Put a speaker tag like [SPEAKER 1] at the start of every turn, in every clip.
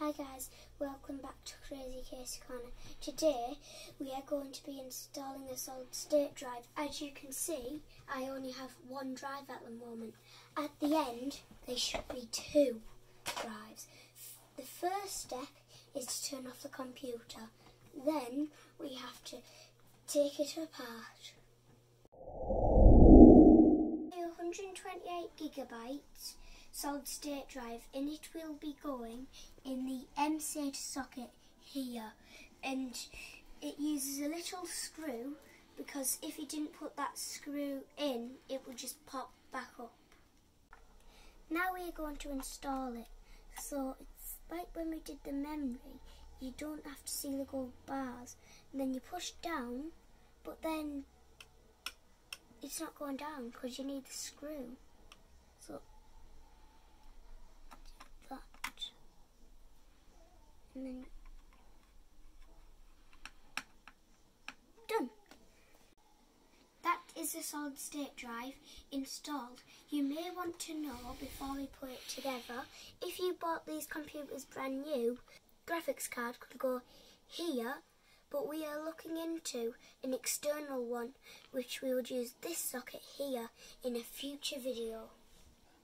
[SPEAKER 1] Hi guys, welcome back to Crazy Case Corner. Today we are going to be installing a solid state drive. As you can see, I only have one drive at the moment. At the end there should be two drives. The first step is to turn off the computer. Then we have to take it apart. 128 gigabytes solid state drive, and it will be going in the mSATA socket here, and it uses a little screw because if you didn't put that screw in it would just pop back up. Now we are going to install it. So it's like when we did the memory, you don't have to see the gold bars, and then you push down, but then it's not going down because you need the screw. So that, and then done. That is the solid state drive installed. You may want to know before we put it together, if you bought these computers brand new, graphics card could go here, but we are looking into an external one which we would use this socket here in a future video.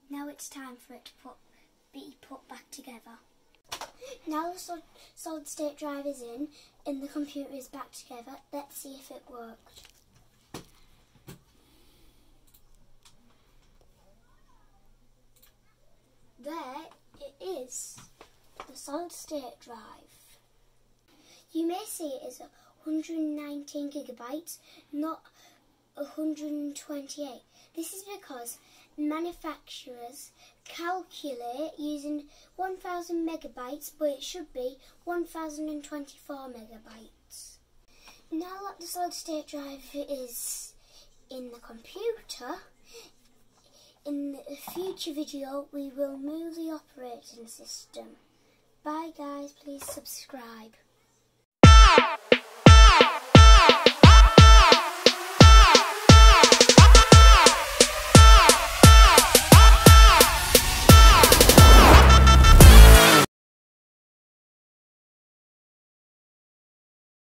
[SPEAKER 1] Now it's time for it to be put back together. Now the solid state drive is in and the computer is back together. Let's see if it worked. There it is, the solid state drive. You may see it as 119 gigabytes, not 128. This is because manufacturers calculate using 1000 megabytes, but it should be 1024 megabytes. Now that the solid state drive is in the computer, in the future video we will move the operating system. Bye guys, please subscribe.